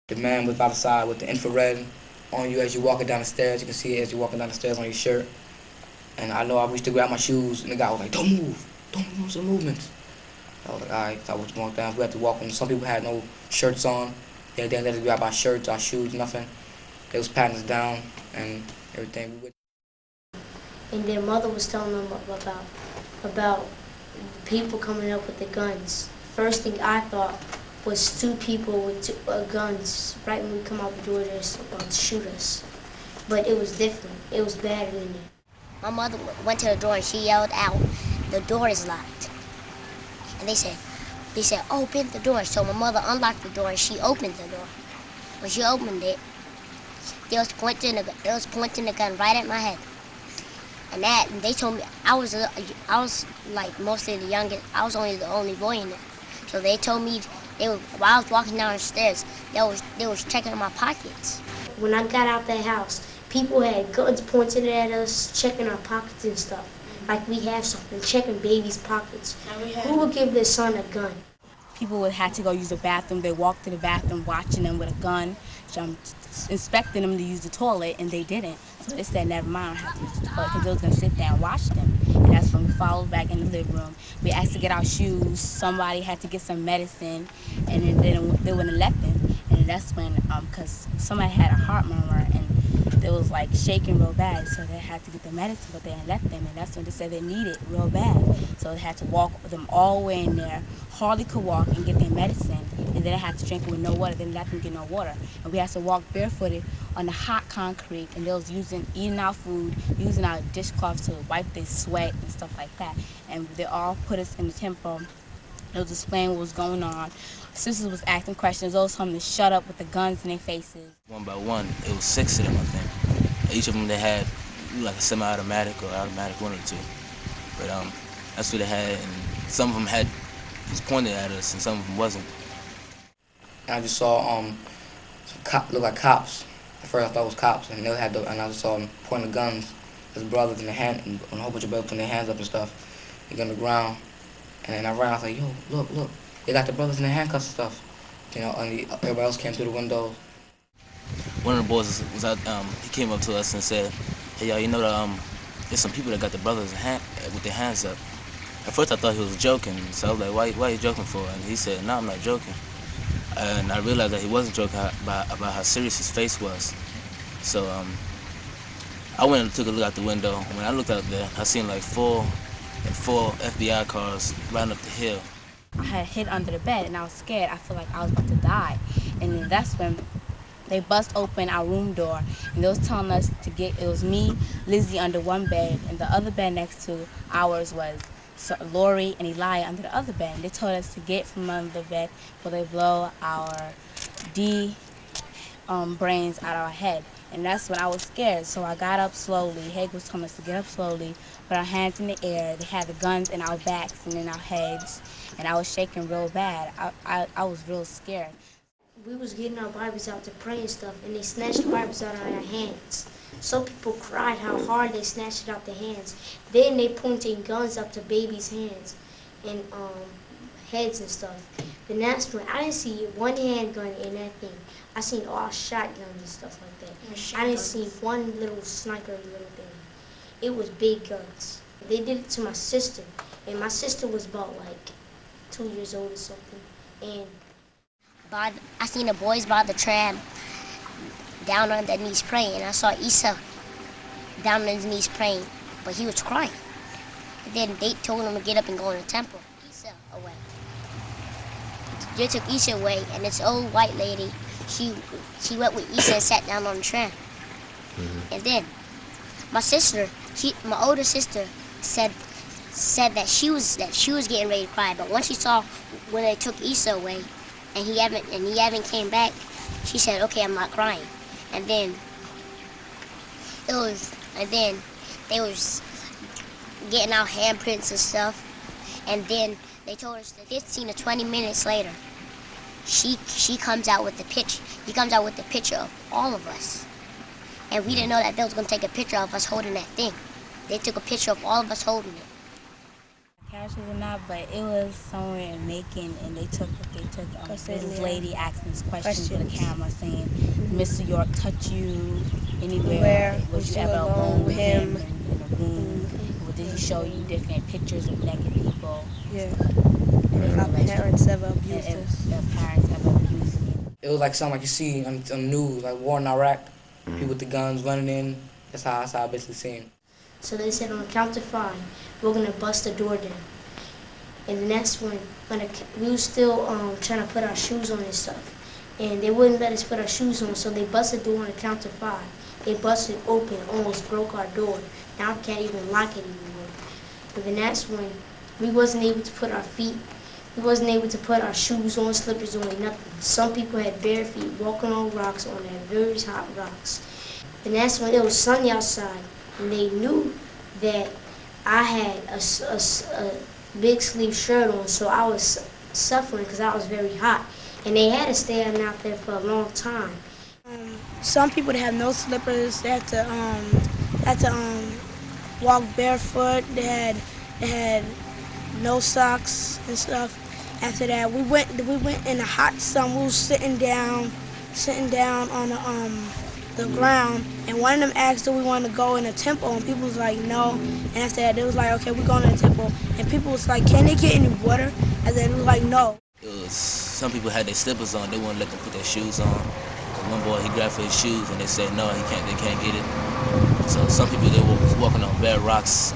The man was by the side with the infrared on you as you're walking down the stairs. You can see it as you're walking down the stairs on your shirt. And I know I reached to grab my shoes, and the guy was like, don't move some movements. I was like, all right, so I was going down. We had to walk in. Some people had no shirts on. They didn't let us grab our shirts, our shoes, nothing. They was patting us down and everything. And their mother was telling them about people coming up with the guns. First thing I thought was two people with guns right when we come out the door, they're about to shoot us. But it was different. It was better than that. My mother went to the door and she yelled out, "The door is locked." And they said, "Open the door." So my mother unlocked the door and she opened the door. When she opened it, they was pointing the gun right at my head. And they told me I was like mostly the youngest. I was only the only boy in there. So they told me while I was walking down the stairs, they was checking my pockets. When I got out that house, people had guns pointed at us, checking our pockets and stuff. Like we have something, checking babies' pockets. Who would give their son a gun? People would have to go use the bathroom. They walked to the bathroom watching them with a gun, inspecting them to use the toilet, and they didn't. So they said, never mind, I have to use the toilet, because they was going to sit there and watch them. And that's when we followed back in the living room. We asked to get our shoes. Somebody had to get some medicine, and then they wouldn't let them. And that's when, because somebody had a heart murmur, and they was like shaking real bad, so they had to get the medicine, but they didn't let them, and that's when they said they needed it real bad. So they had to walk them all the way in there, hardly could walk, and get their medicine, and then they had to drink it with no water. They didn't let them get no water. And we had to walk barefooted on the hot concrete, and they was eating our food, using our dishcloths to wipe their sweat and stuff like that. And they all put us in the temple. They was explaining what was going on. Sisters was asking questions. Those told them to shut up with the guns in their faces. One by one, it was 6 of them, I think. Each of them, they had like a semi-automatic or automatic, one or two. But that's what they had, and some of them was pointed at us, and some of them wasn't. I just saw look like cops. At first I thought it was cops, and and I just saw them pointing guns as brothers in their hand, and a whole bunch of brothers putting their hands up and stuff. They got on the ground, and then I ran. I was like, yo, look. They got the brothers in the handcuffs and stuff, you know, and everybody else came through the windows. One of the boys was out, he came up to us and said, "Hey, y'all, you know there's some people that got the brothers with their hands up." At first I thought he was joking, so I was like, why are you joking for? And he said, "No, I'm not joking." And I realized that he wasn't joking about how serious his face was. So I went and took a look out the window. When I looked out there, I seen like four FBI cars riding up the hill. I had hid under the bed, and I was scared. I felt like I was about to die. And then that's when they bust open our room door, and they was telling us it was me, Lizzie under one bed, and the other bed next to ours was Lori and Eli under the other bed. And they told us to get from under the bed before they blow our brains out of our head. And that's when I was scared, so I got up slowly. Haig was telling us to get up slowly, put our hands in the air. They had the guns in our backs and in our heads, and I was shaking real bad. I was real scared. We was getting our Bibles out to pray and stuff, and they snatched the Bibles out of our hands. Some people cried how hard they snatched it out their hands. Then they pointing guns up to babies' hands and heads and stuff. Then that's when I didn't see one handgun in that thing. I seen all shotguns and stuff like that. I didn't see one little sniper little thing. It was big guns. They did it to my sister, and my sister was about like 2 years old or something. And I seen the boys by the tram down on their knees praying, and I saw Isa down on his knees praying, but he was crying. And then they told him to get up and go in the temple. Isa away. They took Isa away, and this old white lady, she went with Isa and sat down on the tram. Mm-hmm. And then my older sister said that she was getting ready to cry, but once she saw when they took Isa away, and he haven't came back, she said, "Okay, I'm not crying." And then they was getting out handprints and stuff, and then they told us that 15 to 20 minutes later, he comes out with the picture of all of us. And we didn't know that they was going to take a picture of us holding that thing. They took a picture of all of us holding it. characters or not, but it was somewhere in Macon, and they took this lady asking us questions with a camera saying, Mr. York touch you anywhere? Was you ever alone with him in a room? Or did he show you different pictures of naked people? Yeah. If our parents ever abused us. If parents ever abused you. It was like something like you see on the news, like war in Iraq, people with the guns running in. That's how I basically seen. So they said on the count of 5, we're gonna bust the door down. And the next one, we was still trying to put our shoes on and stuff. And they wouldn't let us put our shoes on, so they busted the door on the count of 5. They busted it open, almost broke our door. Now we can't even lock it anymore. And the next one, we wasn't able to put our shoes on, slippers on, nothing. Some people had bare feet walking on rocks, on that very hot rocks. The next one, it was sunny outside, and they knew that I had a big sleeve shirt on, so I was suffering because I was very hot. And they had to stay out there for a long time. Some people that have no slippers, they had to walk barefoot. They had no socks and stuff. After that, we went in the hot sun. We was sitting down on the ground, and one of them asked if we wanted to go in a temple, and people was like no. And after that, they was like, okay, we're going to the temple, and people was like, can they get any water? And then it was like no. Some people had their slippers on, they wouldn't let them put their shoes on. One boy, he grabbed for his shoes, and they said no, they can't get it. So some people, they were walking on bare rocks.